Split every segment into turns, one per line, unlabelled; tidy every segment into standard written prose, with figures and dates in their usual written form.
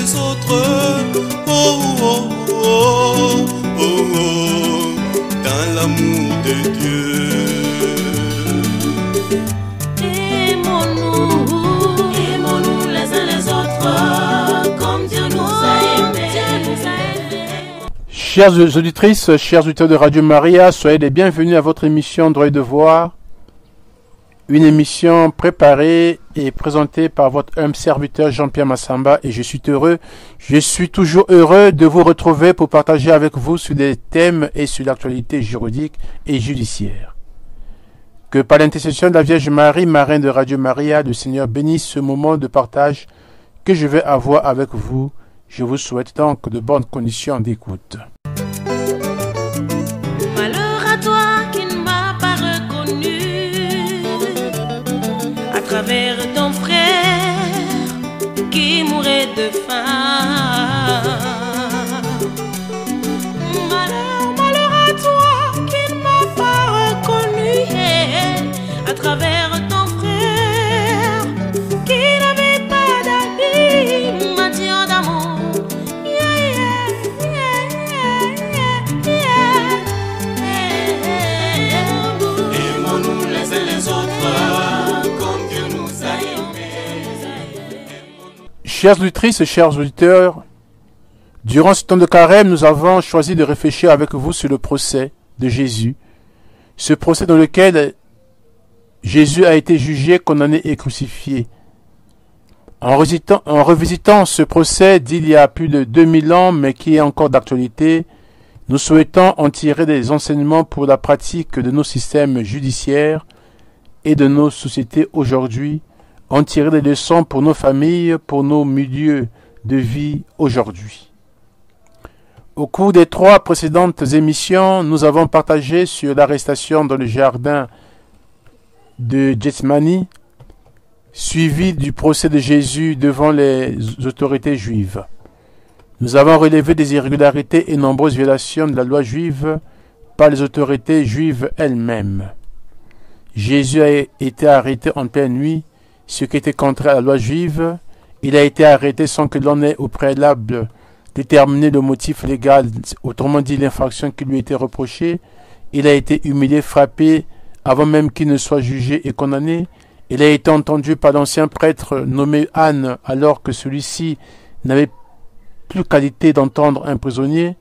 les autres. Oh, oh, oh, oh, oh, dans l'amour de Dieu.
Aimons-nous les uns les autres, comme Dieu nous a aimés.
Chères auditrices, chers auditeurs de Radio Maria, soyez les bienvenus à votre émission Droit et Devoir, une émission préparée et présentée par votre humble serviteur Jean-Pierre Massamba, et je suis toujours heureux de vous retrouver pour partager avec vous sur des thèmes et sur l'actualité juridique et judiciaire. Que par l'intercession de la Vierge Marie, marraine de Radio Maria, le Seigneur bénisse ce moment de partage que je vais avoir avec vous. Je vous souhaite donc de bonnes conditions d'écoute.
Malheur à toi qui ne m'as pas reconnu à travers ton frère qui mourait de faim. Malheur à toi qui ne m'as pas reconnu à travers ton frère qui n'avait pas d'amis, matière d'amour.
Chères auditrices et chers auditeurs, durant ce temps de carême, nous avons choisi de réfléchir avec vous sur le procès de Jésus. Ce procès dans lequel Jésus a été jugé, condamné et crucifié. En revisitant ce procès d'il y a plus de 2000 ans, mais qui est encore d'actualité, nous souhaitons en tirer des enseignements pour la pratique de nos systèmes judiciaires et de nos sociétés aujourd'hui, en tirer des leçons pour nos familles, pour nos milieux de vie aujourd'hui. Au cours des 3 précédentes émissions, nous avons partagé sur l'arrestation dans le jardin de Gethsémani, suivi du procès de Jésus devant les autorités juives. Nous avons relevé des irrégularités et nombreuses violations de la loi juive par les autorités juives elles-mêmes. Jésus a été arrêté en pleine nuit, ce qui était contraire à la loi juive. Il a été arrêté sans que l'on ait au préalable déterminé le motif légal, autrement dit l'infraction qui lui était reprochée. Il a été humilié, frappé, avant même qu'il ne soit jugé et condamné. Il a été entendu par l'ancien prêtre nommé Anne, alors que celui-ci n'avait plus qualité d'entendre un prisonnier.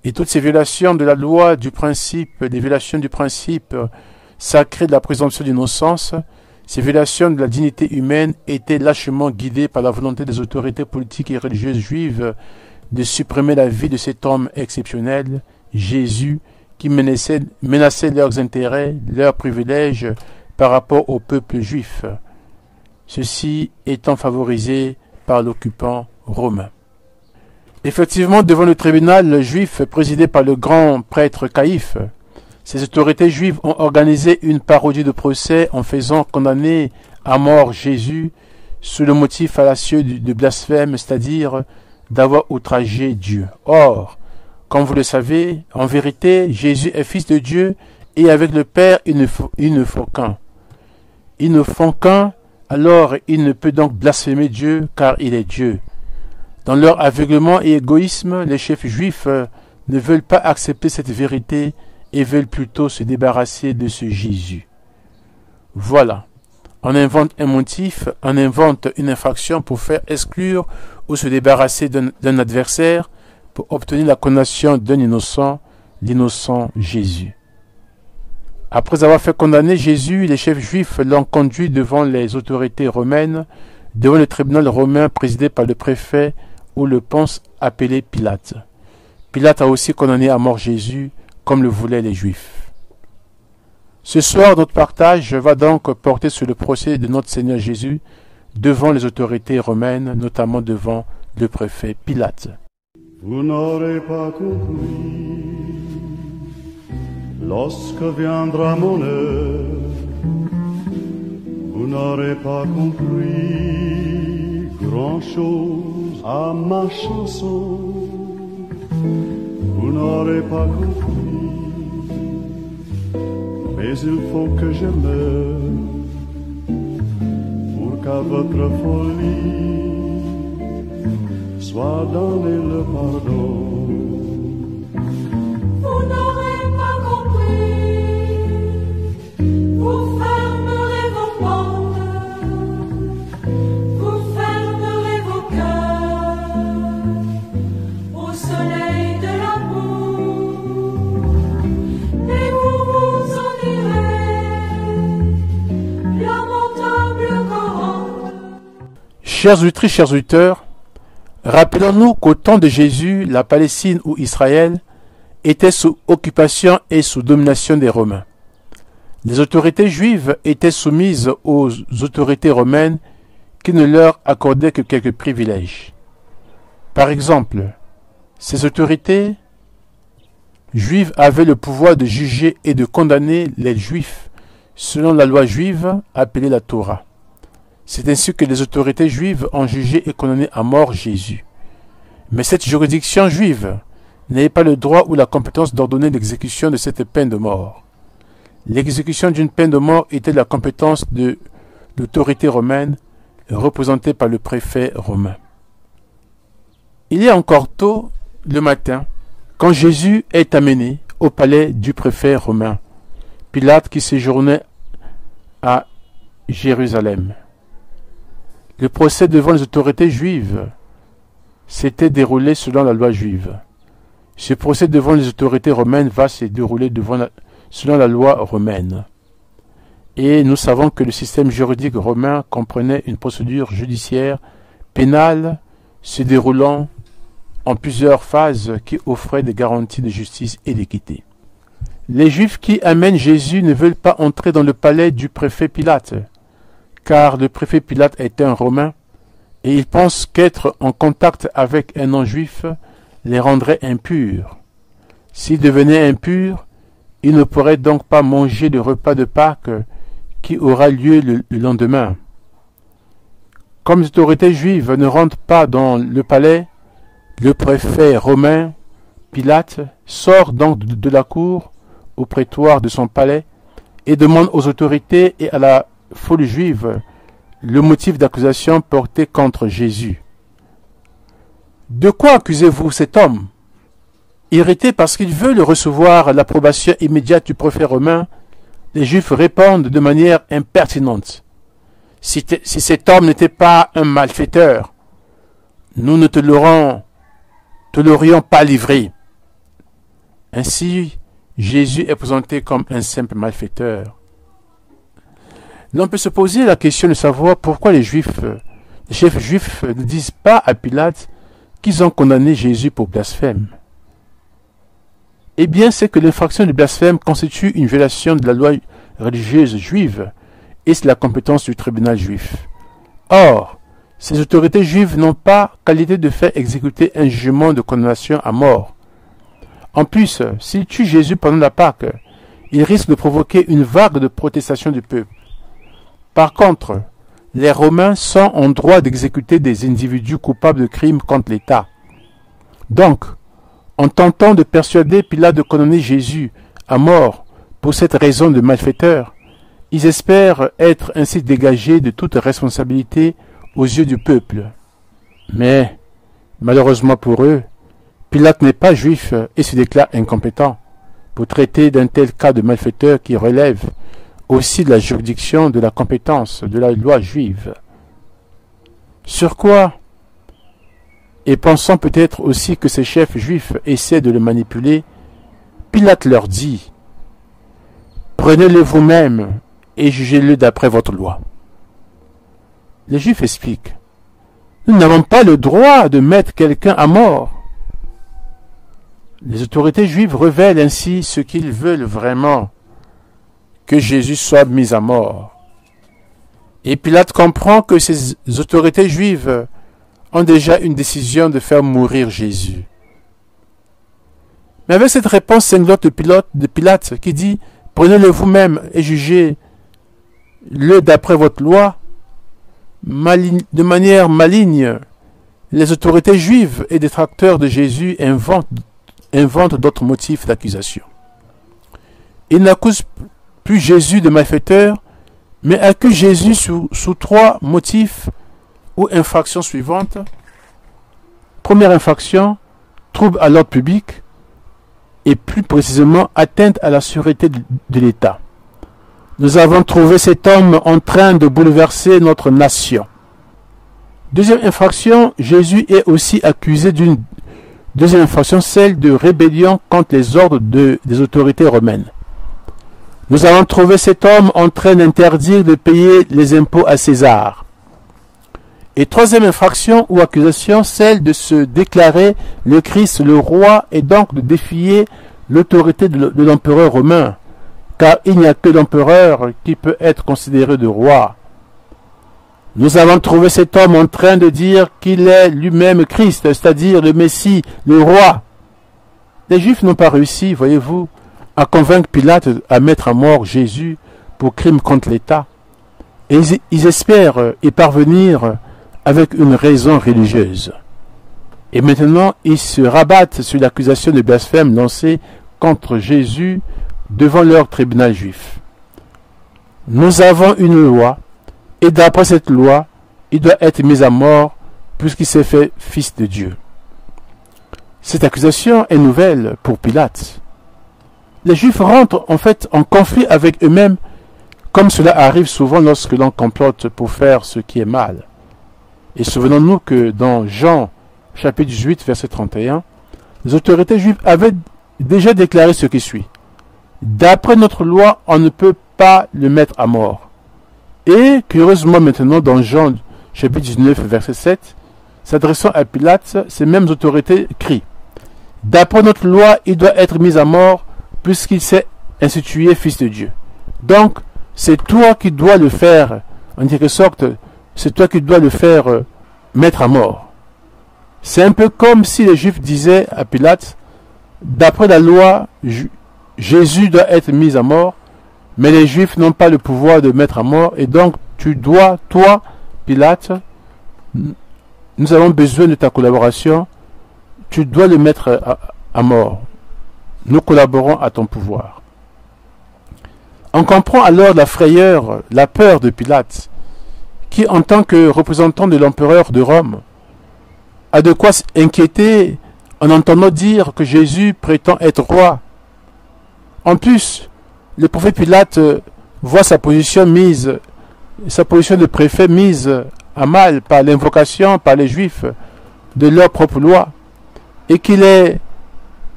Et toutes ces violations de la loi, du principe, des violations du principe sacré de la présomption d'innocence, ces violations de la dignité humaine étaient lâchement guidées par la volonté des autorités politiques et religieuses juives de supprimer la vie de cet homme exceptionnel, Jésus, qui menaçait leurs intérêts, leurs privilèges par rapport au peuple juif, ceci étant favorisé par l'occupant romain. Effectivement, devant le tribunal juif présidé par le grand prêtre Caïphe, ces autorités juives ont organisé une parodie de procès en faisant condamner à mort Jésus sous le motif fallacieux de blasphème, c'est-à-dire d'avoir outragé Dieu. Or, comme vous le savez, en vérité, Jésus est fils de Dieu et avec le Père, ils ne font qu'un. Ils ne font qu'un, alors il ne peut donc blasphémer Dieu car il est Dieu. Dans leur aveuglement et égoïsme, les chefs juifs ne veulent pas accepter cette vérité et veulent plutôt se débarrasser de ce Jésus. Voilà, on invente un motif, on invente une infraction pour faire exclure ou se débarrasser d'un adversaire pour obtenir la condamnation d'un innocent, l'innocent Jésus. Après avoir fait condamner Jésus, les chefs juifs l'ont conduit devant les autorités romaines, devant le tribunal romain présidé par le préfet ou le ponce appelé Pilate. Pilate a aussi condamné à mort Jésus, comme le voulaient les Juifs. Ce soir, notre partage va donc porter sur le procès de notre Seigneur Jésus devant les autorités romaines, notamment devant le préfet Pilate.
Vous n'aurez pas compris lorsque viendra mon heure. Vous n'aurez pas compris grand-chose à ma chanson. Vous n'aurez pas compris, mais il faut que je meure pour qu'à votre folie soit donné le pardon.
Vous n'aurez pas compris, vous fermerez vos portes, vous fermerez vos cœurs au soleil de l'amour, et vous vous en irez, lamentable Corinthe.
Chers auditrices, chers auditeurs, rappelons-nous qu'au temps de Jésus, la Palestine ou Israël était sous occupation et sous domination des Romains. Les autorités juives étaient soumises aux autorités romaines qui ne leur accordaient que quelques privilèges. Par exemple, ces autorités juives avaient le pouvoir de juger et de condamner les Juifs selon la loi juive appelée la Torah. C'est ainsi que les autorités juives ont jugé et condamné à mort Jésus. Mais cette juridiction juive n'avait pas le droit ou la compétence d'ordonner l'exécution de cette peine de mort. L'exécution d'une peine de mort était la compétence de l'autorité romaine représentée par le préfet romain. Il est encore tôt le matin quand Jésus est amené au palais du préfet romain, Pilate qui séjournait à Jérusalem. Le procès devant les autorités juives s'était déroulé selon la loi juive. Ce procès devant les autorités romaines va se dérouler selon la loi romaine. Et nous savons que le système juridique romain comprenait une procédure judiciaire pénale se déroulant en plusieurs phases qui offraient des garanties de justice et d'équité. Les Juifs qui amènent Jésus ne veulent pas entrer dans le palais du préfet Pilate, car le préfet Pilate est un Romain, et ils pensent qu'être en contact avec un non-juif les rendrait impurs. S'ils devenaient impurs, ils ne pourraient donc pas manger le repas de Pâques qui aura lieu le lendemain. Comme les autorités juives ne rentrent pas dans le palais, le préfet romain, Pilate, sort donc de la cour au prétoire de son palais et demande aux autorités et à la foule juive le motif d'accusation porté contre Jésus. De quoi accusez-vous cet homme? Irrités parce qu'ils veulent recevoir l'approbation immédiate du préfet romain, les Juifs répondent de manière impertinente. Si cet homme n'était pas un malfaiteur, nous ne te l'aurions pas livré. Ainsi, Jésus est présenté comme un simple malfaiteur. L'on peut se poser la question de savoir pourquoi les chefs juifs ne disent pas à Pilate qu'ils ont condamné Jésus pour blasphème. Eh bien, c'est que l'infraction de blasphème constitue une violation de la loi religieuse juive et c'est la compétence du tribunal juif. Or, ces autorités juives n'ont pas qualité de faire exécuter un jugement de condamnation à mort. En plus, s'ils tuent Jésus pendant la Pâque, ils risquent de provoquer une vague de protestation du peuple. Par contre, les Romains sont en droit d'exécuter des individus coupables de crimes contre l'État. Donc, en tentant de persuader Pilate de condamner Jésus à mort pour cette raison de malfaiteur, ils espèrent être ainsi dégagés de toute responsabilité aux yeux du peuple. Mais, malheureusement pour eux, Pilate n'est pas juif et se déclare incompétent pour traiter d'un tel cas de malfaiteur qui relève aussi de la juridiction de la compétence de la loi juive. Sur quoi, et pensant peut-être aussi que ces chefs juifs essaient de le manipuler, Pilate leur dit « Prenez-le vous-même et jugez-le d'après votre loi. » Les Juifs expliquent « Nous n'avons pas le droit de mettre quelqu'un à mort. » Les autorités juives révèlent ainsi ce qu'ils veulent vraiment, que Jésus soit mis à mort. Et Pilate comprend que ces autorités juives ont déjà une décision de faire mourir Jésus. Mais avec cette réponse cinglote de Pilate qui dit « Prenez-le vous-même et jugez-le d'après votre loi », de manière maligne, les autorités juives et détracteurs de Jésus inventent d'autres motifs d'accusation. Ils n'accusent plus Jésus de malfaiteur, mais accusent Jésus sous trois motifs ou infractions suivantes. Première infraction, trouble à l'ordre public et plus précisément atteinte à la sûreté de l'État. Nous avons trouvé cet homme en train de bouleverser notre nation. Deuxième infraction, Jésus est aussi accusé d'une deuxième infraction, celle de rébellion contre les ordres des autorités romaines. Nous avons trouvé cet homme en train d'interdire de payer les impôts à César. Et troisième infraction ou accusation, celle de se déclarer le Christ, le roi, et donc de défier l'autorité de l'empereur romain, car il n'y a que l'empereur qui peut être considéré de roi. Nous avons trouvé cet homme en train de dire qu'il est lui-même Christ, c'est-à-dire le Messie, le roi. Les Juifs n'ont pas réussi, voyez-vous, à convaincre Pilate à mettre à mort Jésus pour crime contre l'État. Et ils espèrent y parvenir avec une raison religieuse. Et maintenant, ils se rabattent sur l'accusation de blasphème lancée contre Jésus devant leur tribunal juif. Nous avons une loi, et d'après cette loi, il doit être mis à mort puisqu'il s'est fait fils de Dieu. Cette accusation est nouvelle pour Pilate. Les Juifs rentrent en fait en conflit avec eux-mêmes, comme cela arrive souvent lorsque l'on complote pour faire ce qui est mal. Et souvenons-nous que dans Jean, chapitre 18, verset 31, les autorités juives avaient déjà déclaré ce qui suit. D'après notre loi, on ne peut pas le mettre à mort. Et, curieusement maintenant, dans Jean, chapitre 19, verset 7, s'adressant à Pilate, ces mêmes autorités crient. D'après notre loi, il doit être mis à mort, puisqu'il s'est institué fils de Dieu. Donc, c'est toi qui dois le faire, en quelque sorte, c'est toi qui dois le faire mettre à mort. C'est un peu comme si les Juifs disaient à Pilate, d'après la loi, Jésus doit être mis à mort, mais les Juifs n'ont pas le pouvoir de mettre à mort, et donc tu dois, toi, Pilate, nous avons besoin de ta collaboration, tu dois le mettre à mort. Nous collaborons à ton pouvoir. On comprend alors la frayeur, la peur de Pilate, qui, en tant que représentant de l'empereur de Rome, a de quoi s'inquiéter en entendant dire que Jésus prétend être roi. En plus, le prophète Pilate voit sa position de préfet mise à mal par l'invocation par les Juifs de leur propre loi, et qu'il est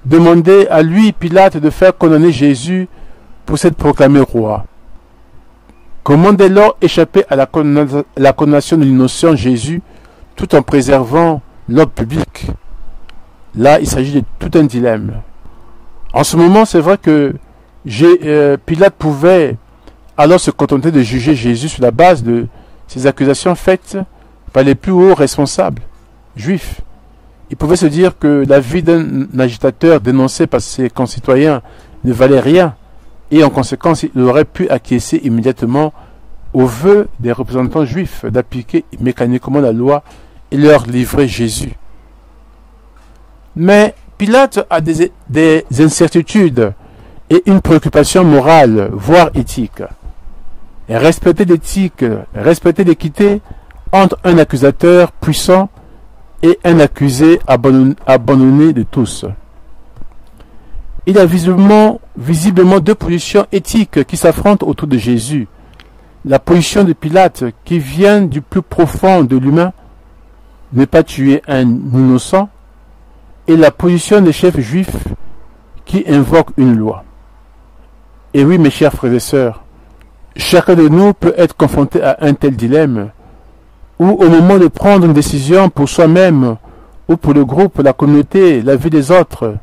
demandé à lui, Pilate, de faire condamner Jésus pour s'être proclamé roi. Comment dès lors échapper à la condamnation de l'innocent Jésus tout en préservant l'ordre public? Là, il s'agit de tout un dilemme. En ce moment, c'est vrai que Pilate pouvait alors se contenter de juger Jésus sur la base de ces accusations faites par les plus hauts responsables juifs. Il pouvait se dire que la vie d'un agitateur dénoncé par ses concitoyens ne valait rien, et en conséquence, il aurait pu acquiescer immédiatement au vœu des représentants juifs d'appliquer mécaniquement la loi et leur livrer Jésus. Mais Pilate a des incertitudes et une préoccupation morale, voire éthique. Et respecter l'éthique, respecter l'équité entre un accusateur puissant et un accusé abandonné de tous. Il y a visiblement deux positions éthiques qui s'affrontent autour de Jésus. La position de Pilate, qui vient du plus profond de l'humain, ne pas tuer un innocent, et la position des chefs juifs qui invoquent une loi. Et oui, mes chers frères et sœurs, chacun de nous peut être confronté à un tel dilemme, où au moment de prendre une décision pour soi-même, ou pour le groupe, la communauté, la vie des autres,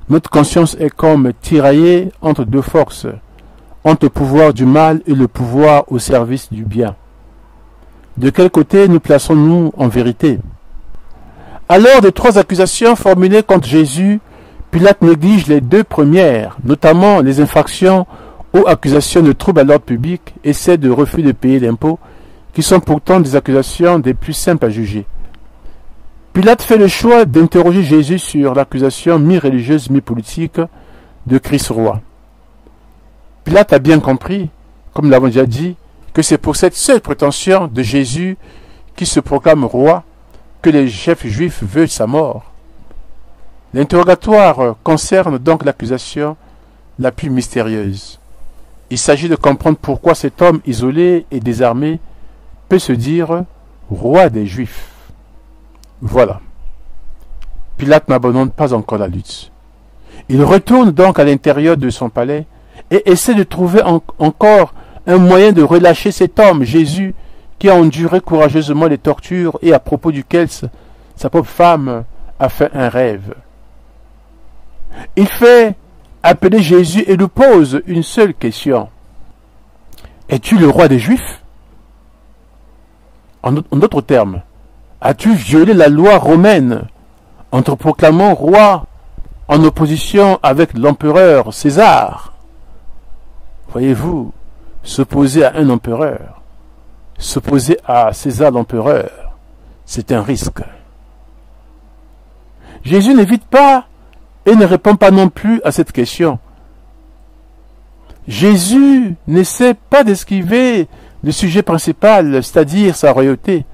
notre conscience est comme tiraillée entre deux forces, entre le pouvoir du mal et le pouvoir au service du bien. De quel côté nous plaçons-nous en vérité? Alors, des trois accusations formulées contre Jésus, Pilate néglige les deux premières, notamment les infractions ou accusations de trouble à l'ordre public et celles de refus de payer l'impôt, qui sont pourtant des accusations des plus simples à juger. Pilate fait le choix d'interroger Jésus sur l'accusation mi-religieuse, mi-politique de Christ roi. Pilate a bien compris, comme nous l'avons déjà dit, que c'est pour cette seule prétention de Jésus qui se proclame roi que les chefs juifs veulent sa mort. L'interrogatoire concerne donc l'accusation la plus mystérieuse. Il s'agit de comprendre pourquoi cet homme isolé et désarmé peut se dire roi des Juifs. Voilà. Pilate n'abandonne pas encore la lutte. Il retourne donc à l'intérieur de son palais et essaie de trouver encore un moyen de relâcher cet homme, Jésus, qui a enduré courageusement les tortures et à propos duquel sa propre femme a fait un rêve. Il fait appeler Jésus et lui pose une seule question. Es-tu le roi des Juifs? En d'autres termes, as-tu violé la loi romaine en te proclamant roi en opposition avec l'empereur César? Voyez-vous, s'opposer à un empereur, s'opposer à César l'empereur, c'est un risque. Jésus n'évite pas et ne répond pas non plus à cette question. Jésus n'essaie pas d'esquiver le sujet principal, c'est-à-dire sa royauté,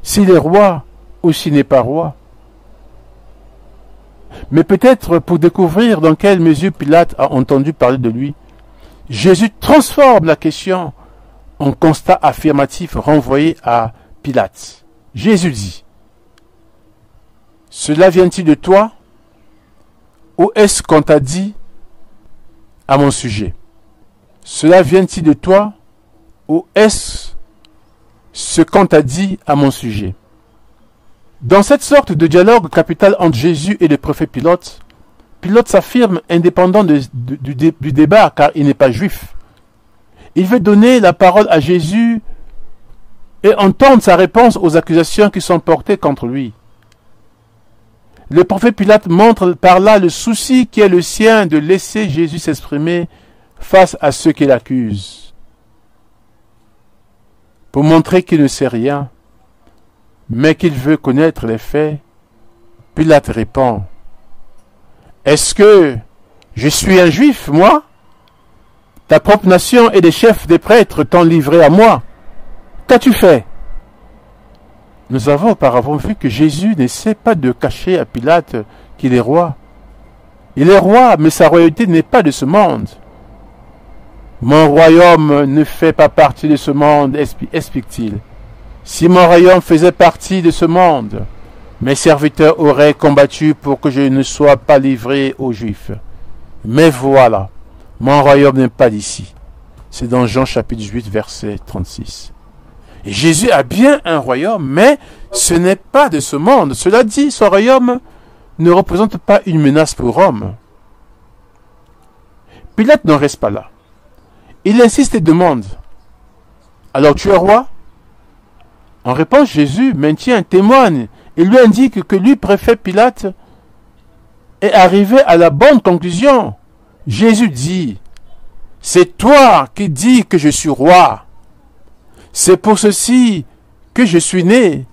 s'il est roi ou s'il n'est pas roi. Mais peut-être pour découvrir dans quelle mesure Pilate a entendu parler de lui, Jésus transforme la question en constat affirmatif renvoyé à Pilate. Jésus dit, « Cela vient-il de toi, ou est-ce qu'on t'a dit à mon sujet? Cela vient-il de toi, ou est-ce ce qu'on t'a dit à mon sujet ?» Dans cette sorte de dialogue capital entre Jésus et le prophète Pilate, Pilate s'affirme indépendant du débat car il n'est pas juif. Il veut donner la parole à Jésus et entendre sa réponse aux accusations qui sont portées contre lui. Le prophète Pilate montre par là le souci qui est le sien de laisser Jésus s'exprimer face à ceux qui l'accusent. Pour montrer qu'il ne sait rien, mais qu'il veut connaître les faits, Pilate répond, « Est-ce que je suis un juif, moi? Ta propre nation et les chefs des prêtres t'ont livré à moi. Qu'as-tu fait? » Nous avons auparavant vu que Jésus n'essaie pas de cacher à Pilate qu'il est roi. Il est roi, mais sa royauté n'est pas de ce monde. « Mon royaume ne fait pas partie de ce monde, explique-t-il. Si mon royaume faisait partie de ce monde, mes serviteurs auraient combattu pour que je ne sois pas livré aux Juifs. Mais voilà, mon royaume n'est pas d'ici. » C'est dans Jean chapitre 8, verset 36. Et Jésus a bien un royaume, mais ce n'est pas de ce monde. Cela dit, son royaume ne représente pas une menace pour Rome. Pilate n'en reste pas là. Il insiste et demande, « Alors tu es roi ?» En réponse, Jésus maintient, témoigne et lui indique que lui, préfet Pilate, est arrivé à la bonne conclusion. Jésus dit, « C'est toi qui dis que je suis roi. C'est pour ceci que je suis né,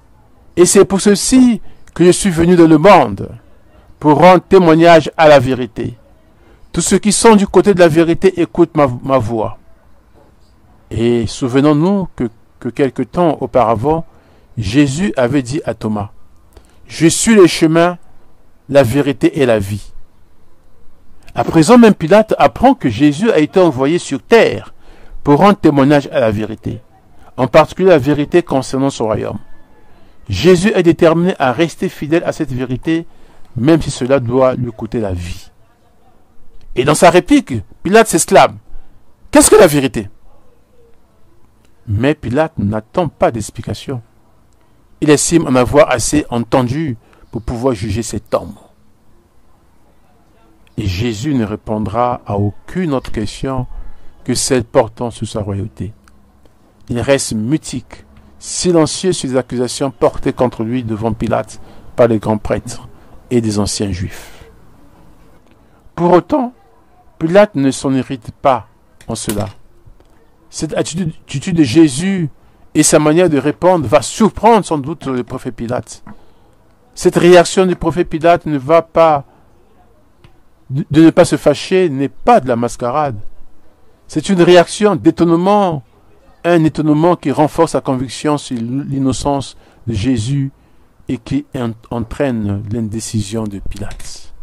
et c'est pour ceci que je suis venu dans le monde, pour rendre témoignage à la vérité. Tous ceux qui sont du côté de la vérité écoutent ma voix. » Et souvenons-nous que quelque temps auparavant, Jésus avait dit à Thomas, « Je suis le chemin, la vérité et la vie. » À présent, même Pilate apprend que Jésus a été envoyé sur terre pour rendre témoignage à la vérité, en particulier la vérité concernant son royaume. Jésus est déterminé à rester fidèle à cette vérité, même si cela doit lui coûter la vie. Et dans sa réplique, Pilate s'exclame, « Qu'est-ce que la vérité ?» Mais Pilate n'attend pas d'explication. Il estime en avoir assez entendu pour pouvoir juger cet homme. Et Jésus ne répondra à aucune autre question que celle portant sur sa royauté. Il reste mutique, silencieux sur les accusations portées contre lui devant Pilate par les grands prêtres et des anciens juifs. Pour autant, Pilate ne s'en irrite pas en cela. Cette attitude de Jésus et sa manière de répondre va surprendre sans doute le prophète Pilate. Cette réaction du prophète Pilate ne va pas, de ne pas se fâcher, n'est pas de la mascarade. C'est une réaction d'étonnement, un étonnement qui renforce sa conviction sur l'innocence de Jésus et qui entraîne l'indécision de Pilate.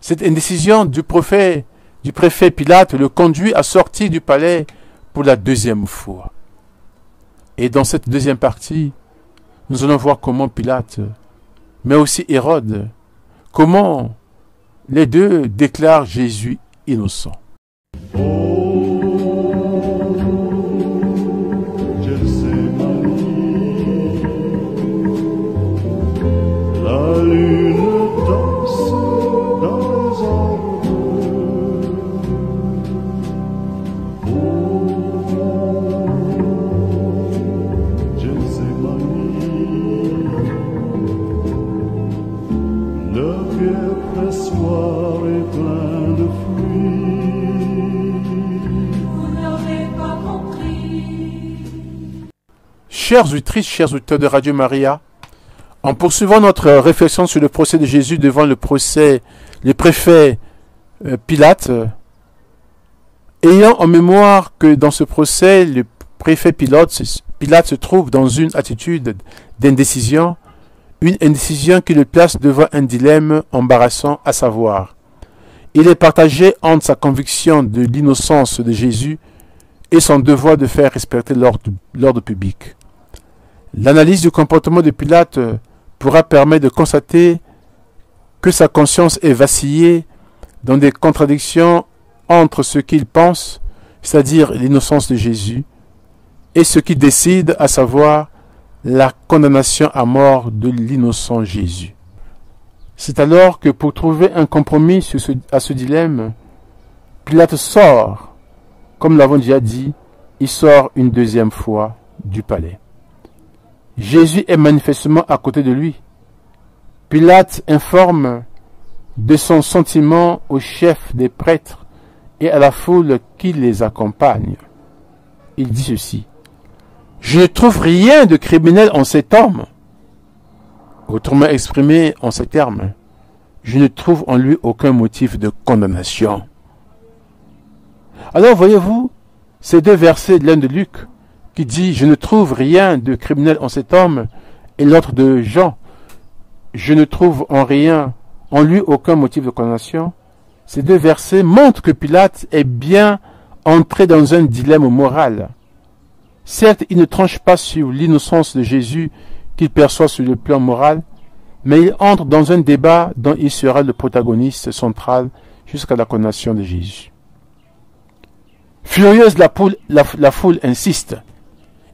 Cette indécision du préfet Pilate le conduit à sortir du palais pour la deuxième fois. Et dans cette deuxième partie, nous allons voir comment Pilate, mais aussi Hérode, comment les deux déclarent Jésus innocent.
La lune danse dans les arbres. Gethsémani, le vieux pressoir est plein de fruits.
Vous n'aurez pas compris.
Chers auditrices, chers auditeurs de Radio Maria, en poursuivant notre réflexion sur le procès de Jésus devant le préfet Pilate, ayant en mémoire que dans ce procès, le préfet Pilate se trouve dans une attitude d'indécision, une indécision qui le place devant un dilemme embarrassant, à savoir, il est partagé entre sa conviction de l'innocence de Jésus et son devoir de faire respecter l'ordre public. L'analyse du comportement de Pilate pourra permettre de constater que sa conscience est vacillée dans des contradictions entre ce qu'il pense, c'est-à-dire l'innocence de Jésus, et ce qu'il décide, à savoir la condamnation à mort de l'innocent Jésus. C'est alors que pour trouver un compromis à ce dilemme, Pilate sort, comme nous l'avons déjà dit, il sort une deuxième fois du palais. Jésus est manifestement à côté de lui. Pilate informe de son sentiment au chef des prêtres et à la foule qui les accompagne. Il dit ceci: « Je ne trouve rien de criminel en cet homme. » Autrement exprimé en ces termes, je ne trouve en lui aucun motif de condamnation. Alors voyez-vous, ces deux versets, l'un de Luc, qui dit « Je ne trouve rien de criminel en cet homme » et l'autre de Jean, « Je ne trouve en lui aucun motif de condamnation », ces deux versets montrent que Pilate est bien entré dans un dilemme moral. Certes, il ne tranche pas sur l'innocence de Jésus qu'il perçoit sur le plan moral, mais il entre dans un débat dont il sera le protagoniste central jusqu'à la condamnation de Jésus. Furieuse, la foule insiste.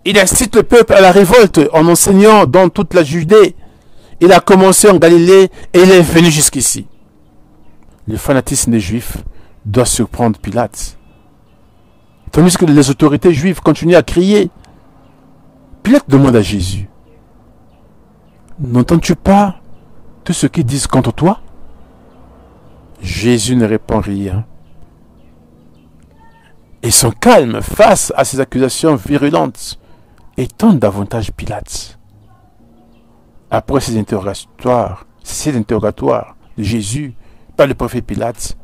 Il incite le peuple à la révolte en enseignant dans toute la Judée. Il a commencé en Galilée et il est venu jusqu'ici. Le fanatisme des Juifs doit surprendre Pilate. Tandis que les autorités juives continuent à crier. Pilate demande à Jésus: « N'entends-tu pas tout ce qu'ils disent contre toi ?» Jésus ne répond rien. Et son calme face à ces accusations virulentes étonne davantage Pilate. Après ces interrogatoires de Jésus par le prophète Pilate,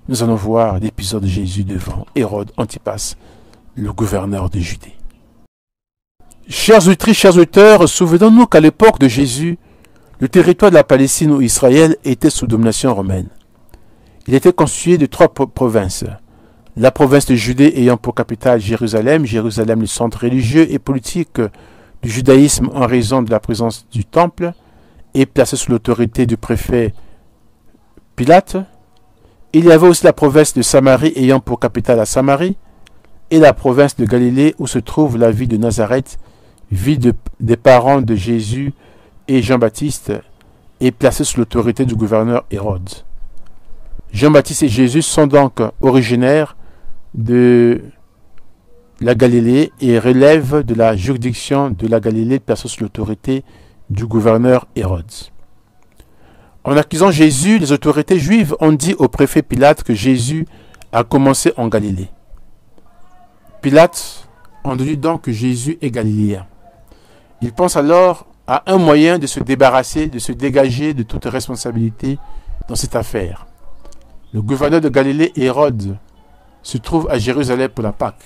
nous allons voir l'épisode de Jésus devant Hérode Antipas, le gouverneur de Judée. Chers auditrices, chers auditeurs, souvenons-nous qu'à l'époque de Jésus, le territoire de la Palestine ou Israël était sous domination romaine. Il était constitué de 3 provinces. La province de Judée ayant pour capitale Jérusalem, le centre religieux et politique du judaïsme en raison de la présence du temple, et placée sous l'autorité du préfet Pilate. Il y avait aussi la province de Samarie ayant pour capitale la Samarie, et la province de Galilée où se trouve la ville de Nazareth, ville des parents de Jésus et Jean-Baptiste, et placée sous l'autorité du gouverneur Hérode. Jean-Baptiste et Jésus sont donc originaires de la Galilée et relèvent de la juridiction de la Galilée placée sous l'autorité du gouverneur Hérode. En accusant Jésus, les autorités juives ont dit au préfet Pilate que Jésus a commencé en Galilée. Pilate en déduit donc que Jésus est galiléen. Il pense alors à un moyen de se débarrasser, de se dégager de toute responsabilité dans cette affaire. Le gouverneur de Galilée, Hérode, se trouve à Jérusalem pour la Pâque.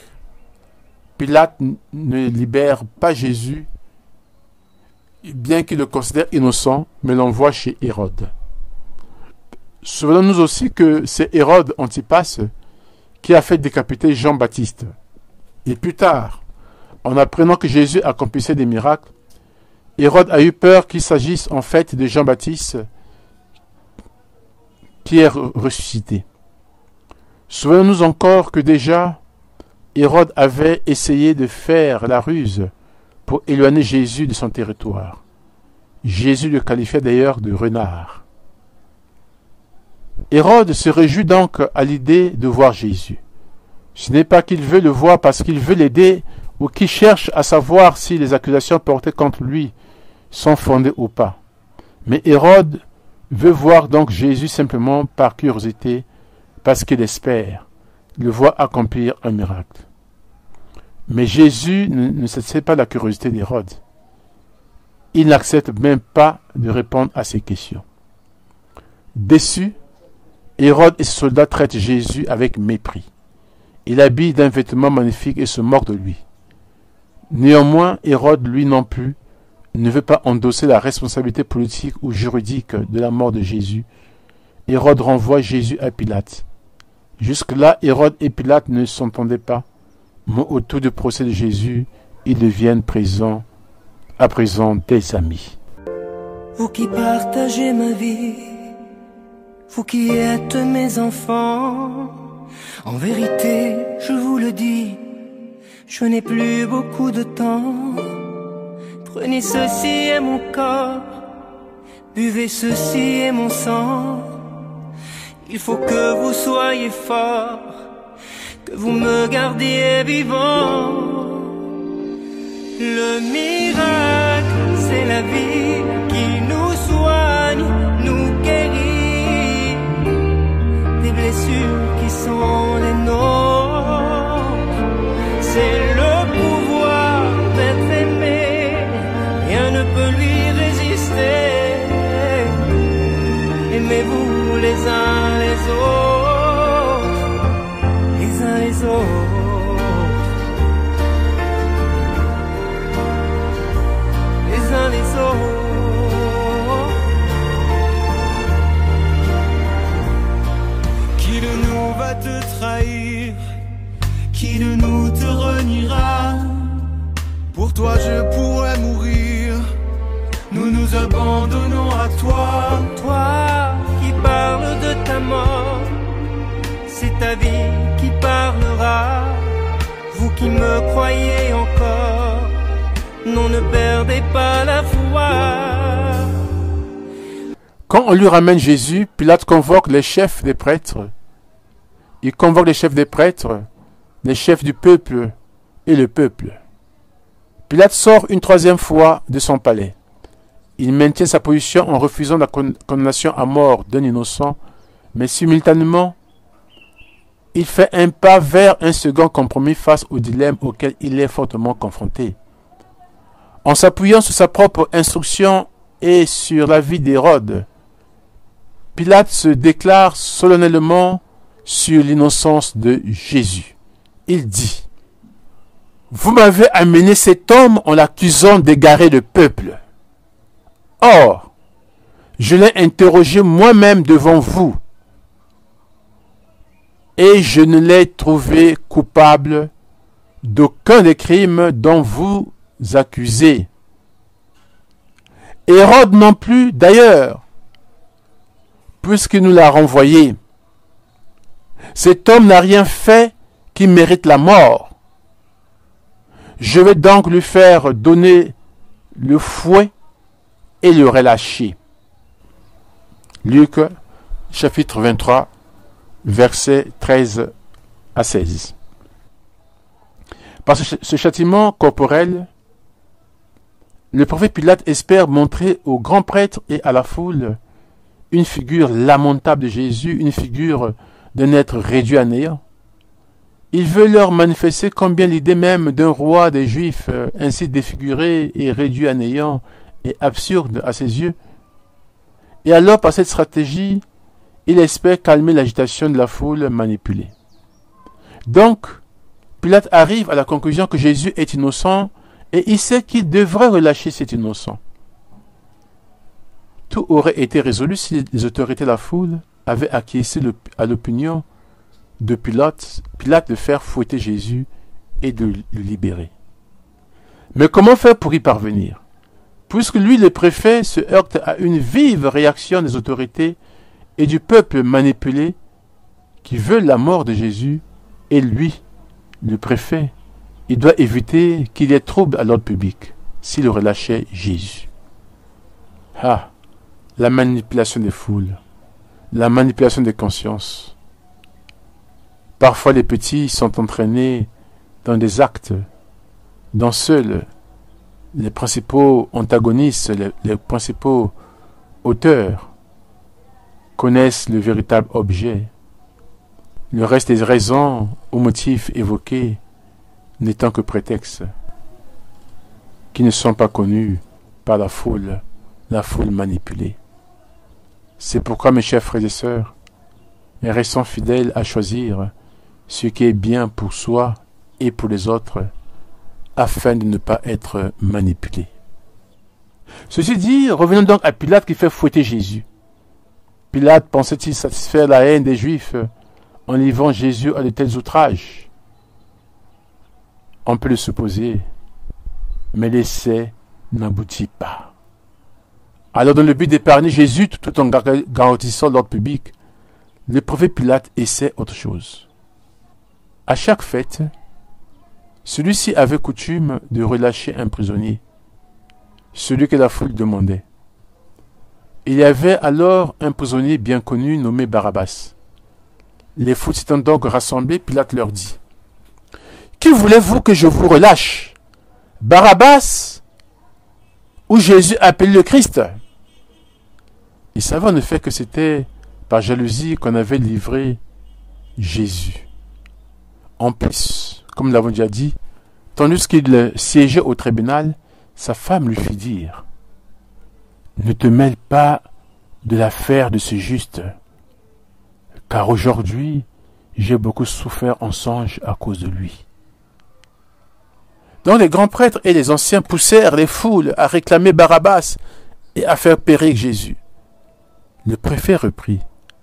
Pilate ne libère pas Jésus bien qu'il le considère innocent, mais l'envoie chez Hérode. Souvenons-nous aussi que c'est Hérode Antipas qui a fait décapiter Jean-Baptiste. Et plus tard, en apprenant que Jésus accomplissait des miracles, Hérode a eu peur qu'il s'agisse en fait de Jean-Baptiste qui est ressuscité. Souvenons-nous encore que déjà, Hérode avait essayé de faire la ruse pour éloigner Jésus de son territoire. Jésus le qualifiait d'ailleurs de renard. Hérode se réjouit donc à l'idée de voir Jésus. Ce n'est pas qu'il veut le voir parce qu'il veut l'aider ou qu'il cherche à savoir si les accusations portées contre lui sont fondées ou pas. Mais Hérode veut voir donc Jésus simplement par curiosité, parce qu'il espère le voir accomplir un miracle. Mais Jésus ne satisfait pas la curiosité d'Hérode. Il n'accepte même pas de répondre à ces questions. Déçu, Hérode et ses soldats traitent Jésus avec mépris. Il l'habille d'un vêtement magnifique et se moque de lui. Néanmoins, Hérode, lui non plus, ne veut pas endosser la responsabilité politique ou juridique de la mort de Jésus. Hérode renvoie Jésus à Pilate. Jusque-là, Hérode et Pilate ne s'entendaient pas, mais autour du procès de Jésus, ils deviennent à présent des amis.
Vous qui partagez ma vie, vous qui êtes mes enfants, en vérité, je vous le dis, je n'ai plus beaucoup de temps. Prenez ceci est mon corps, buvez ceci est mon sang. Il faut que vous soyez forts, que vous me gardiez vivant. Le miracle, c'est la vie qui nous soigne, nous guérit des blessures qui sont les nôtres. C'est le pouvoir d'être aimé, rien ne peut lui résister. Aimez-vous les uns les autres, les uns les autres, les uns les autres.
Qui de nous va te trahir? Qui de nous te reniera? Pour toi je pourrais mourir. Nous nous abandonnons à toi.
Toi qui parles de ta mort, c'est ta vie qui parlera. Vous qui me croyez encore, non, ne perdez pas la foi.
Quand on lui ramène Jésus, Pilate convoque les chefs des prêtres. Il convoque les chefs des prêtres, les chefs du peuple et le peuple. Pilate sort une troisième fois de son palais. Il maintient sa position en refusant la condamnation à mort d'un innocent, mais simultanément, il fait un pas vers un second compromis face au dilemme auquel il est fortement confronté. En s'appuyant sur sa propre instruction et sur l'avis d'Hérode, Pilate se déclare solennellement sur l'innocence de Jésus. Il dit: « Vous m'avez amené cet homme en l'accusant d'égarer le peuple. Or, je l'ai interrogé moi-même devant vous, et je ne l'ai trouvé coupable d'aucun des crimes dont vous accusez. Hérode non plus, d'ailleurs, puisqu'il nous l'a renvoyé. Cet homme n'a rien fait qui mérite la mort. Je vais donc lui faire donner le fouet et le relâcher. » Luc, chapitre 23, versets 13 à 16. Par ce châtiment corporel, le prophète Pilate espère montrer aux grands prêtres et à la foule une figure lamentable de Jésus, une figure d'un être réduit à néant. Il veut leur manifester combien l'idée même d'un roi des Juifs ainsi défiguré et réduit à néant est absurde à ses yeux. Et alors, par cette stratégie, il espère calmer l'agitation de la foule manipulée. Donc, Pilate arrive à la conclusion que Jésus est innocent et il sait qu'il devrait relâcher cet innocent. tout aurait été résolu si les autorités de la foule avaient acquiescé à l'opinion de Pilate de faire fouetter Jésus et de le libérer. Mais comment faire pour y parvenir? Puisque lui, le préfet, se heurte à une vive réaction des autorités et du peuple manipulé qui veulent la mort de Jésus, et lui, le préfet, il doit éviter qu'il y ait trouble à l'ordre public s'il relâchait Jésus. Ah, la manipulation des foules, la manipulation des consciences. Parfois les petits sont entraînés dans des actes dont seuls les principaux antagonistes, les principaux auteurs connaissent le véritable objet. Le reste des raisons ou motifs évoqués n'étant que prétextes qui ne sont pas connus par la foule manipulée. C'est pourquoi, mes chers frères et sœurs, restons fidèles à choisir ce qui est bien pour soi et pour les autres, afin de ne pas être manipulés. Ceci dit, revenons donc à Pilate qui fait fouetter Jésus. Pilate pensait-il satisfaire la haine des Juifs en livrant Jésus à de tels outrages? On peut le supposer, mais l'essai n'aboutit pas. Alors, dans le but d'épargner Jésus tout en garantissant l'ordre public, le prophète Pilate essaie autre chose. À chaque fête, celui-ci avait coutume de relâcher un prisonnier, celui que la foule demandait. Il y avait alors un prisonnier bien connu nommé Barabbas. Les foules s'étant donc rassemblées, Pilate leur dit: « Qui voulez-vous que je vous relâche? Barabbas ou Jésus appelé le Christ ?» Il savait en effet que c'était par jalousie qu'on avait livré Jésus. En plus, comme nous l'avons déjà dit, tandis qu'il siégeait au tribunal, sa femme lui fit dire: « Ne te mêle pas de l'affaire de ce juste, car aujourd'hui, j'ai beaucoup souffert en songe à cause de lui. » Donc les grands prêtres et les anciens poussèrent les foules à réclamer Barabbas et à faire périr Jésus. Le préfet reprit: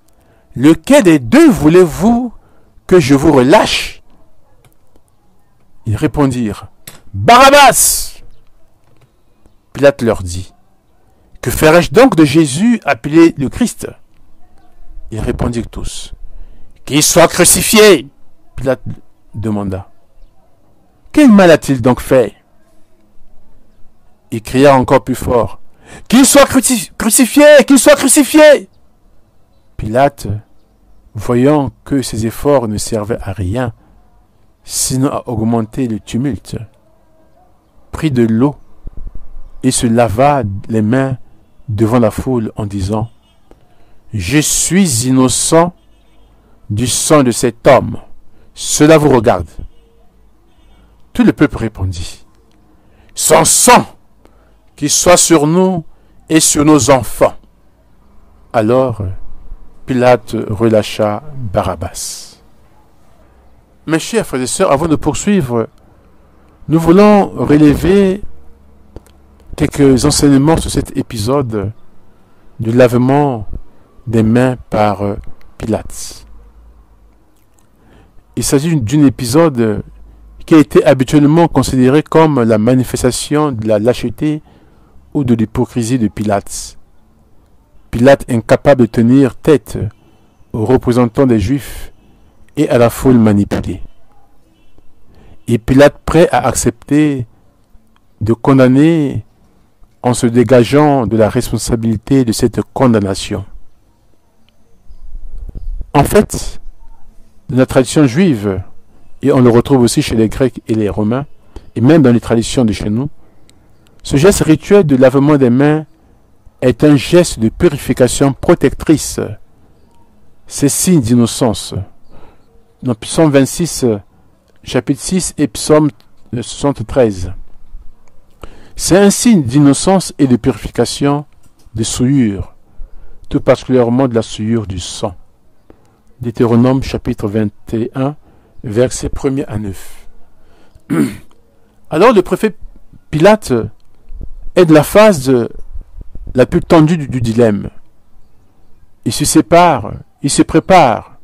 « Lequel des deux voulez-vous que je vous relâche ?» Ils répondirent: « Barabbas !» Pilate leur dit: « Que ferai-je donc de Jésus appelé le Christ ?» Ils répondirent tous: « Qu'il soit crucifié !» Pilate demanda: « Quel mal a-t-il donc fait ?» Il cria encore plus fort: « Qu'il soit crucifié! Qu'il soit crucifié !» Pilate, voyant que ses efforts ne servaient à rien, sinon à augmenter le tumulte, prit de l'eau et se lava les mains devant la foule en disant: « Je suis innocent du sang de cet homme. Cela vous regarde. » Tout le peuple répondit: « Son sang, qu'il soit sur nous et sur nos enfants. » Alors Pilate relâcha Barabbas. Mes chers frères et sœurs, avant de poursuivre, nous voulons relever quelques enseignements sur cet épisode du lavement des mains par Pilate. Il s'agit d'un épisode qui a été habituellement considéré comme la manifestation de la lâcheté ou de l'hypocrisie de Pilate. Pilate incapable de tenir tête aux représentants des Juifs et à la foule manipulée. Et Pilate prêt à accepter de condamner en se dégageant de la responsabilité de cette condamnation. En fait, dans la tradition juive, et on le retrouve aussi chez les Grecs et les Romains, et même dans les traditions de chez nous, ce geste rituel de lavement des mains est un geste de purification protectrice. C'est signe d'innocence. Dans Psaume 26, chapitre 6 et Psaume 73. C'est un signe d'innocence et de purification des souillures, tout particulièrement de la souillure du sang. Deutéronome chapitre 21, versets 1er à 9. Alors le préfet Pilate est de la phase de la plus tendue du dilemme. Il se sépare, il se prépare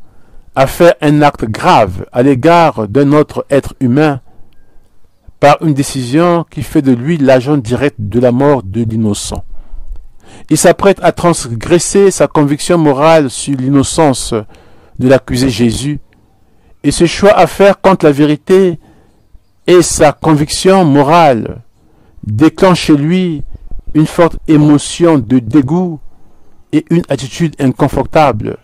à faire un acte grave à l'égard d'un autre être humain par une décision qui fait de lui l'agent direct de la mort de l'innocent. Il s'apprête à transgresser sa conviction morale sur l'innocence de l'accusé Jésus, et ce choix à faire contre la vérité et sa conviction morale déclenche chez lui une forte émotion de dégoût et une attitude inconfortable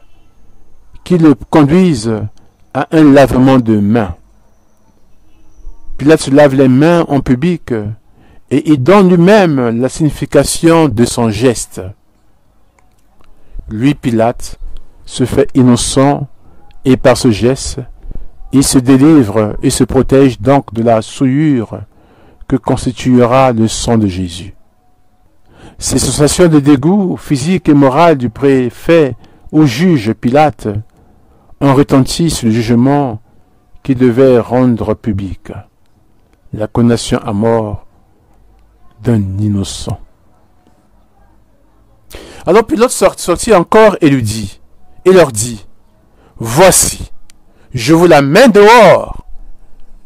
qui le conduisent à un lavement de mains. Pilate se lave les mains en public et il donne lui-même la signification de son geste. Lui, Pilate, se fait innocent et par ce geste, il se délivre et se protège donc de la souillure que constituera le sang de Jésus. Ces sensations de dégoût physique et moral du préfet ou juge Pilate ont retenti sur le jugement qui devait rendre public la condamnation à mort d'un innocent. Alors Pilate sortit encore et leur dit, voici, je vous la mets dehors,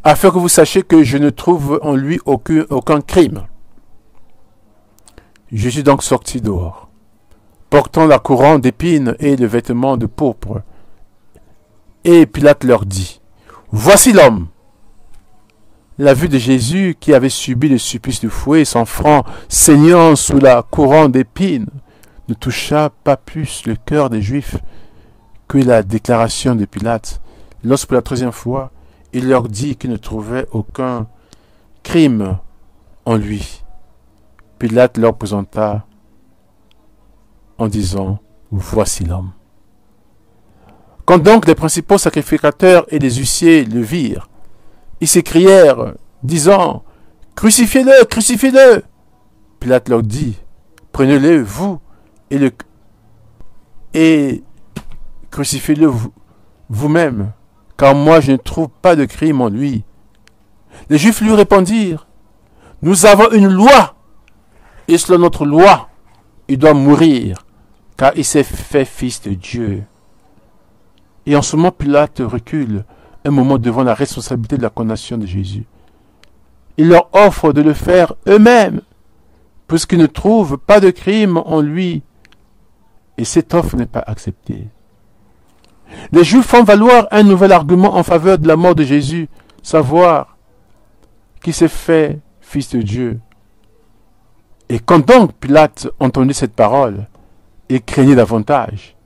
afin que vous sachiez que je ne trouve en lui aucun crime. Jésus donc sortit dehors, portant la couronne d'épines et le vêtement de pourpre. Et Pilate leur dit, voici l'homme. La vue de Jésus, qui avait subi le supplice du fouet, son front saignant sous la couronne d'épines, ne toucha pas plus le cœur des Juifs que la déclaration de Pilate, lorsque pour la troisième fois, il leur dit qu'il ne trouvait aucun crime en lui. Pilate leur présenta en disant, voici l'homme. Quand donc les principaux sacrificateurs et les huissiers le virent, ils s'écrièrent, disant, crucifiez-le, crucifiez-le. Pilate leur dit, prenez-le, vous, et crucifiez-le vous-même, car moi je ne trouve pas de crime en lui. Les Juifs lui répondirent, nous avons une loi, et selon notre loi, il doit mourir, car il s'est fait fils de Dieu. Et en ce moment, Pilate recule un moment devant la responsabilité de la condamnation de Jésus. Il leur offre de le faire eux-mêmes, puisqu'ils ne trouvent pas de crime en lui. Et cette offre n'est pas acceptée. Les Juifs font valoir un nouvel argument en faveur de la mort de Jésus, savoir qu'il s'est fait fils de Dieu. Et quand donc Pilate entendit cette parole, il craignait davantage,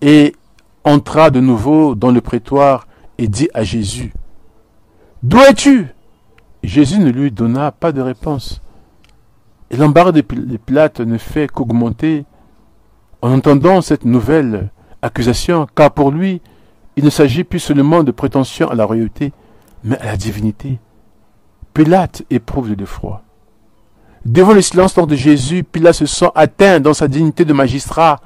et entra de nouveau dans le prétoire et dit à Jésus, « D'où es-tu » Jésus ne lui donna pas de réponse. Et l'embarras de Pilate ne fait qu'augmenter en entendant cette nouvelle accusation, car pour lui, il ne s'agit plus seulement de prétention à la royauté, mais à la divinité. Pilate éprouve l'effroi. Devant le silence de Jésus, Pilate se sent atteint dans sa dignité de magistrat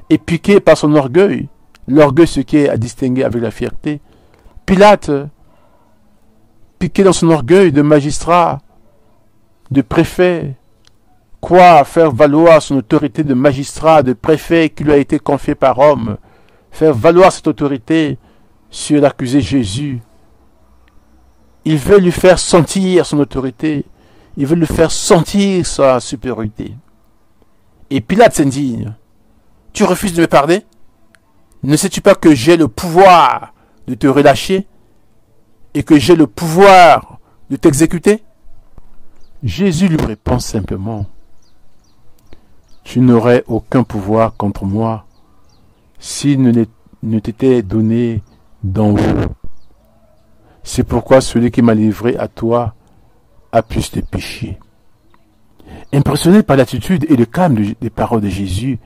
et piqué par son orgueil. L'orgueil, ce qui est à distinguer avec la fierté. Pilate, piqué dans son orgueil de magistrat, de préfet, croit faire valoir son autorité de magistrat, de préfet qui lui a été confiée par Rome, faire valoir cette autorité sur l'accusé Jésus. Il veut lui faire sentir son autorité, il veut lui faire sentir sa supériorité. Et Pilate s'indigne. Tu refuses de me pardonner? Ne sais-tu pas que j'ai le pouvoir de te relâcher et que j'ai le pouvoir de t'exécuter? Jésus lui répond simplement, tu n'aurais aucun pouvoir contre moi s'il ne t'était donné d'en haut. C'est pourquoi celui qui m'a livré à toi a plus de péché. Impressionné par l'attitude et le calme des paroles de Jésus,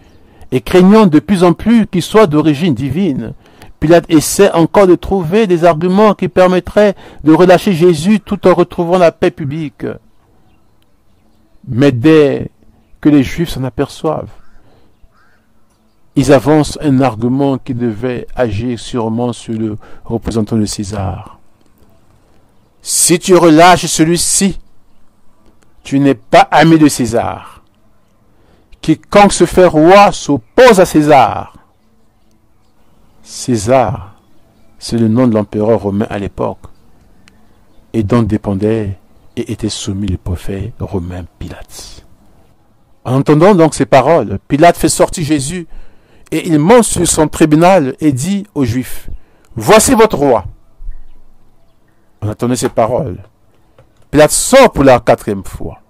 et craignant de plus en plus qu'il soit d'origine divine, Pilate essaie encore de trouver des arguments qui permettraient de relâcher Jésus tout en retrouvant la paix publique. Mais dès que les Juifs s'en aperçoivent, ils avancent un argument qui devait agir sûrement sur le représentant de César. Si tu relâches celui-ci, tu n'es pas ami de César. Quiconque se fait roi s'oppose à César. César, c'est le nom de l'empereur romain à l'époque, et dont dépendait et était soumis le prophète romain Pilate. En entendant donc ces paroles, Pilate fait sortir Jésus et il monte sur son tribunal et dit aux Juifs, « Voici votre roi. » On entendait ces paroles. Pilate sort pour la 4e fois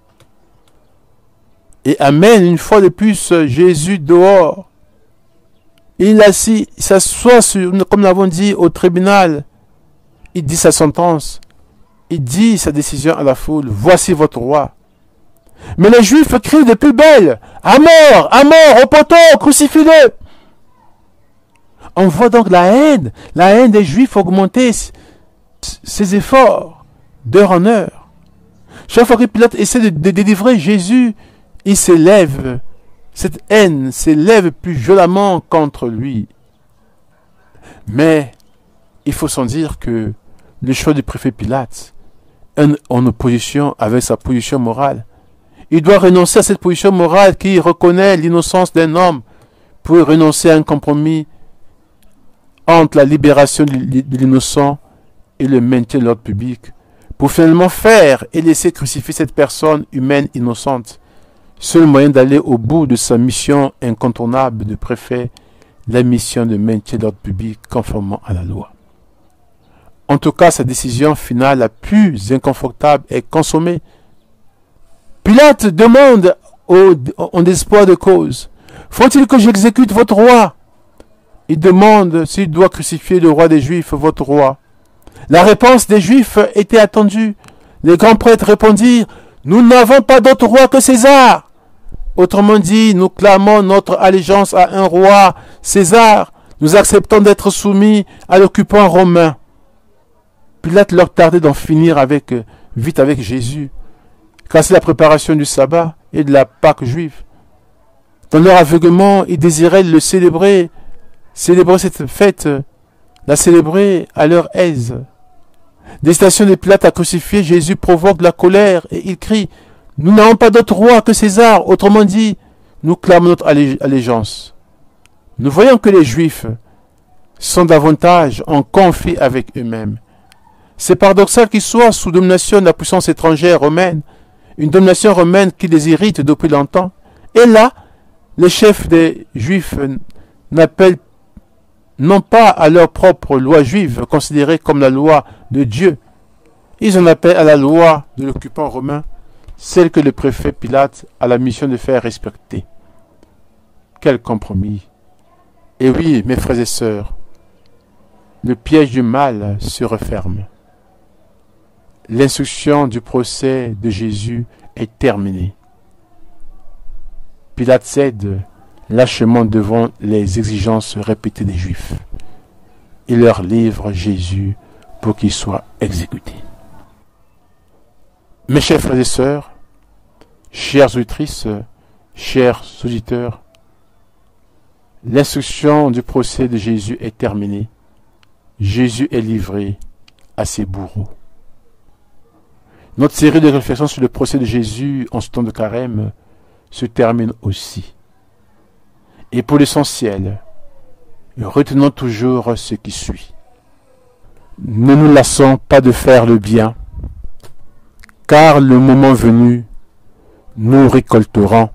et amène une fois de plus Jésus dehors. Il s'assoit, comme nous l'avons dit, au tribunal. Il dit sa sentence. Il dit sa décision à la foule. « Voici votre roi. » Mais les Juifs crient de plus belle. « À mort, au poteau, crucifie-le » On voit donc la haine des Juifs augmenter ses efforts d'heure en heure. Chaque fois que Pilate essaie de délivrer Jésus, il s'élève. Cette haine s'élève plus violemment contre lui. Mais il faut s'en dire que le choix du préfet Pilate est en opposition avec sa position morale. Il doit renoncer à cette position morale qui reconnaît l'innocence d'un homme pour renoncer à un compromis entre la libération de l'innocent et le maintien de l'ordre public, pour finalement faire et laisser crucifier cette personne humaine innocente. Seul moyen d'aller au bout de sa mission incontournable de préfet, la mission de maintien de l'ordre public conformément à la loi. En tout cas, sa décision finale la plus inconfortable est consommée. Pilate demande en espoir de cause, « Faut-il que j'exécute votre roi ?» Il demande s'il doit crucifier le roi des Juifs, votre roi. La réponse des Juifs était attendue. Les grands prêtres répondirent, « Nous n'avons pas d'autre roi que César. » Autrement dit, nous clamons notre allégeance à un roi, César. Nous acceptons d'être soumis à l'occupant romain. Pilate leur tardait d'en finir vite avec Jésus, car c'est la préparation du sabbat et de la Pâque juive. Dans leur aveuglement, ils désiraient le célébrer cette fête, la célébrer à leur aise. L'hésitation de Pilate à crucifier Jésus provoque de la colère et il crie, « Nous n'avons pas d'autre roi que César. » Autrement dit, nous clamons notre allégeance. Nous voyons que les Juifs sont davantage en conflit avec eux-mêmes. C'est paradoxal qu'ils soient sous domination de la puissance étrangère romaine, une domination romaine qui les irrite depuis longtemps. Et là, les chefs des Juifs n'appellent non pas à leur propre loi juive, considérée comme la loi de Dieu. Ils en appellent à la loi de l'occupant romain, celle que le préfet Pilate a la mission de faire respecter. Quel compromis! Et oui, mes frères et sœurs, le piège du mal se referme. L'instruction du procès de Jésus est terminée. Pilate cède lâchement devant les exigences répétées des Juifs. Il leur livre Jésus pour qu'il soit exécuté. Mes chers frères et sœurs, chères auditrices, chers auditeurs, l'instruction du procès de Jésus est terminée. Jésus est livré à ses bourreaux. Notre série de réflexions sur le procès de Jésus en ce temps de carême se termine aussi. Et pour l'essentiel, retenons toujours ce qui suit. Ne nous lassons pas de faire le bien, car le moment venu, nous récolterons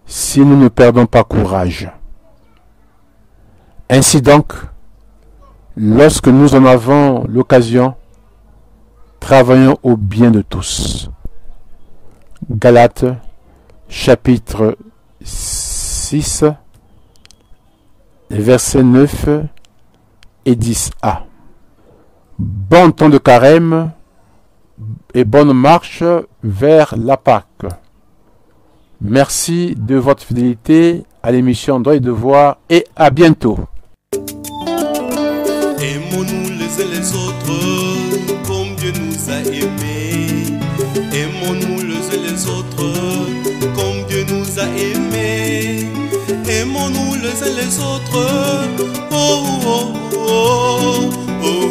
si nous ne perdons pas courage. Ainsi donc, lorsque nous en avons l'occasion, travaillons au bien de tous. Galates, chapitre 6, versets 9 et 10a. Bon temps de carême et bonne marche vers la Pâque. Merci de votre fidélité à l'émission Droit et Devoir et à bientôt.
Aimons-nous les uns les autres comme Dieu nous a aimés. Aimons-nous les uns les autres comme Dieu nous a aimés. Aimons-nous les uns les autres. Oh, oh, oh, oh.